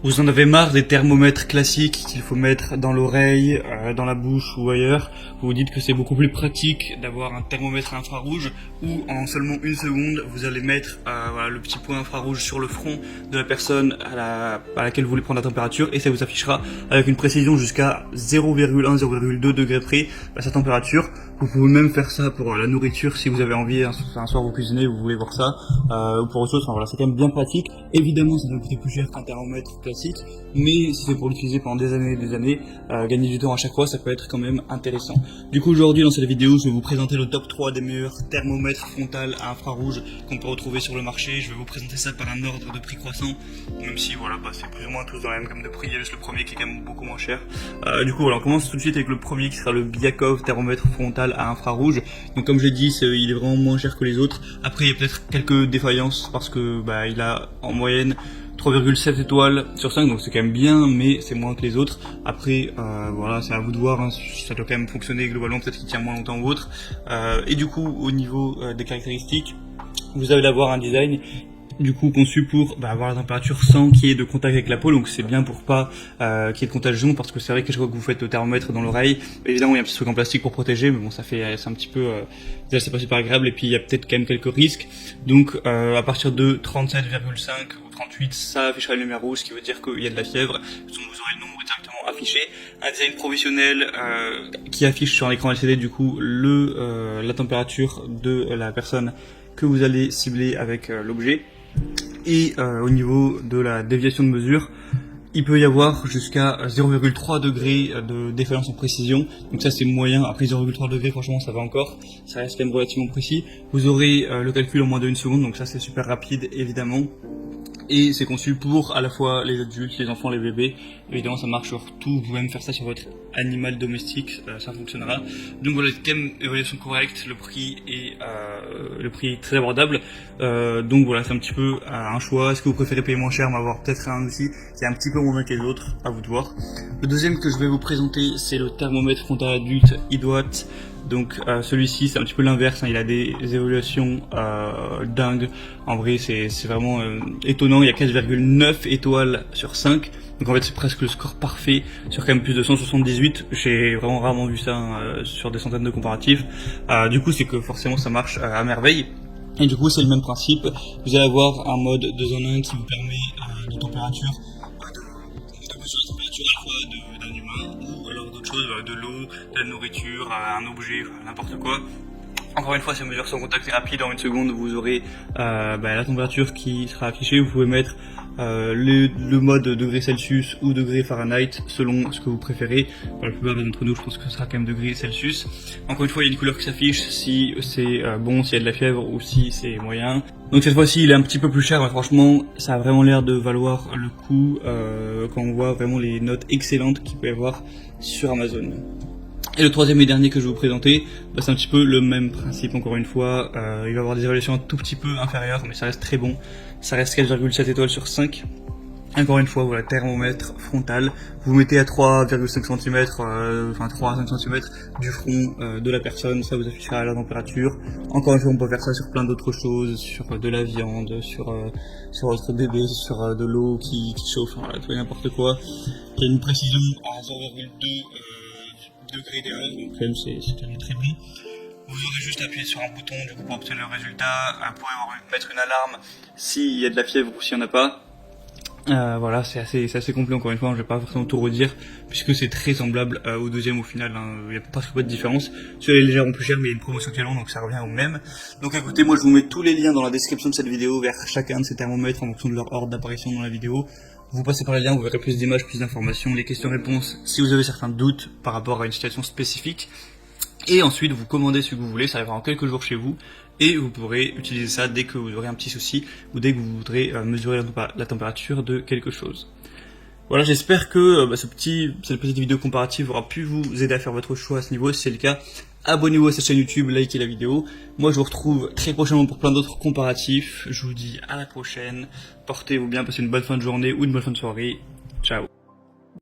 Vous en avez marre des thermomètres classiques qu'il faut mettre dans l'oreille, dans la bouche ou ailleurs. Vous vous dites que c'est beaucoup plus pratique d'avoir un thermomètre infrarouge où en seulement une seconde vous allez mettre voilà, le petit point infrarouge sur le front de la personne à laquelle vous voulez prendre la température et ça vous affichera avec une précision jusqu'à 0,1-0,2 degrés près sa température. Vous pouvez même faire ça pour la nourriture si vous avez envie, un soir vous cuisinez, vous voulez voir ça, ou pour autre chose. Enfin, voilà, c'est quand même bien pratique. Évidemment, ça va coûter plus cher qu'un thermomètre classique, mais si c'est pour l'utiliser pendant des années, gagner du temps à chaque fois, ça peut être quand même intéressant. Du coup, aujourd'hui, dans cette vidéo, je vais vous présenter le top 3 des meilleurs thermomètres frontal à infrarouge qu'on peut retrouver sur le marché. Je vais vous présenter ça par un ordre de prix croissant, même si voilà, c'est plus ou moins tous dans la même gamme de prix. Il y a juste le premier qui est quand même beaucoup moins cher. Du coup, voilà, on commence tout de suite avec le premier qui sera le Biakov thermomètre frontal à infrarouge. Donc comme je l'ai dit, il est vraiment moins cher que les autres. Après, il y a peut-être quelques défaillances parce que il a en moyenne 3,7 étoiles sur 5, donc c'est quand même bien, mais c'est moins que les autres. Après, voilà, c'est à vous de voir, hein, ça doit quand même fonctionner globalement, peut-être qu'il tient moins longtemps ou autre. Et du coup, au niveau des caractéristiques, vous allez avoir un design du coup conçu pour avoir la température sans qu'il y ait de contact avec la peau, donc c'est bien pour pas qu'il y ait de contagion, parce que c'est vrai que chaque fois que vous faites le thermomètre dans l'oreille, évidemment il y a un petit truc en plastique pour protéger, mais bon c'est un petit peu déjà c'est pas super agréable, et puis il y a peut-être quand même quelques risques. Donc à partir de 37,5 ou 38, ça affichera une lumière rouge, ce qui veut dire qu'il y a de la fièvre, donc vous aurez le nombre directement affiché. Un design professionnel qui affiche sur l'écran LCD du coup la température de la personne que vous allez cibler avec l'objet. Et au niveau de la déviation de mesure, il peut y avoir jusqu'à 0,3 degrés de défaillance en précision, donc ça c'est moyen. Après 0,3 degrés, franchement ça va encore, ça reste quand même relativement précis. Vous aurez le calcul en moins de 1 seconde, donc ça c'est super rapide évidemment. Et c'est conçu pour à la fois les adultes, les enfants, les bébés. Évidemment, ça marche sur tout. Vous pouvez même faire ça sur votre animal domestique, ça fonctionnera. Donc voilà, thème évaluation correcte, le prix est très abordable. Donc voilà, c'est un petit peu un choix. Est-ce que vous préférez payer moins cher, mais avoir peut-être un outil qui est un petit peu moins bien que les autres, à vous de voir. Le deuxième que je vais vous présenter, c'est le thermomètre frontal adulte iDoat. Donc celui-ci c'est un petit peu l'inverse, hein, il a des évaluations dingues. En vrai c'est vraiment étonnant, il y a 4,9 étoiles sur 5. Donc en fait c'est presque le score parfait sur quand même plus de 178. J'ai vraiment rarement vu ça sur des centaines de comparatifs. Du coup c'est que forcément ça marche à merveille. Et du coup c'est le même principe, vous allez avoir un mode 2 en 1 qui vous permet de température, de mesurer la température à la fois d'un humain ou alors d'autres choses, de l'eau, de la nourriture, un objet, n'importe quoi. Encore une fois, ces mesures sont contact et rapides. En une seconde, vous aurez la température qui sera affichée. Vous pouvez mettre le mode degrés Celsius ou degrés Fahrenheit selon ce que vous préférez. Pour la plupart d'entre nous, je pense que ce sera quand même degrés Celsius. Encore une fois, il y a une couleur qui s'affiche si c'est bon, s'il y a de la fièvre ou si c'est moyen. Donc cette fois-ci, il est un petit peu plus cher, mais franchement, ça a vraiment l'air de valoir le coup quand on voit vraiment les notes excellentes qu'il peut y avoir sur Amazon. Et le troisième et dernier que je vais vous présenter, c'est un petit peu le même principe encore une fois. Il va avoir des évaluations un tout petit peu inférieures, mais ça reste très bon. Ça reste 4,7 étoiles sur 5. Encore une fois, voilà, thermomètre frontal. Vous mettez à 3,5 cm, 3 à 5 cm du front de la personne, ça vous affichera la température. Encore une fois, on peut faire ça sur plein d'autres choses, sur de la viande, sur votre bébé, sur de l'eau qui chauffe, voilà, tout et n'importe quoi. Il y a une précision à 0,2 degrés d'erreur, donc quand même c'est très bon. Vous aurez juste appuyé sur un bouton du coup pour obtenir le résultat. Vous pouvez mettre une alarme s'il y a de la fièvre ou s'il n'y en a pas. Voilà, c'est assez complet encore une fois, je vais pas forcément tout redire puisque c'est très semblable au deuxième au final, hein. Il y a presque pas de différence. Celui-là est légèrement plus cher, mais il y a une promotion actuellement donc ça revient au même. Donc écoutez, moi je vous mets tous les liens dans la description de cette vidéo vers chacun de ces thermomètres en fonction de leur ordre d'apparition dans la vidéo. Vous passez par les liens, vous verrez plus d'images, plus d'informations, les questions-réponses si vous avez certains doutes par rapport à une situation spécifique. Et ensuite, vous commandez ce que vous voulez, ça arrivera en quelques jours chez vous. Et vous pourrez utiliser ça dès que vous aurez un petit souci ou dès que vous voudrez mesurer la température de quelque chose. Voilà, j'espère que cette petite vidéo comparative aura pu vous aider à faire votre choix à ce niveau. Si c'est le cas, abonnez-vous à cette chaîne YouTube, likez la vidéo. Moi, je vous retrouve très prochainement pour plein d'autres comparatifs. Je vous dis à la prochaine. Portez-vous bien, passez une bonne fin de journée ou une bonne fin de soirée. Ciao.